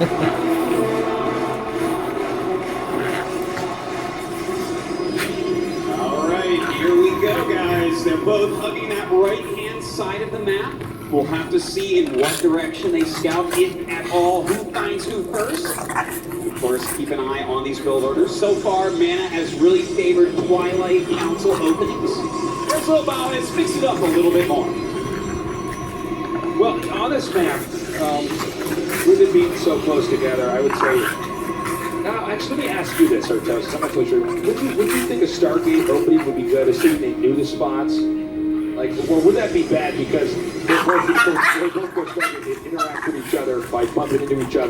All right, here we go, guys. They're both hugging that right-hand side of the map. We'll have to see in what direction they scout, if at all, who finds who first. Of course, keep an eye on these build orders. So far, Mana has really favored Twilight Council openings. There's a little balance, mix it up a little bit more. Well, on this map, with it being so close together, I would say. Now, actually, let me ask you this, Artos. I'm not so sure. Would you think a Stargate opening would be good, assuming they knew the spots? Like, or would that be bad because they're both going to interact with each other by bumping into each other?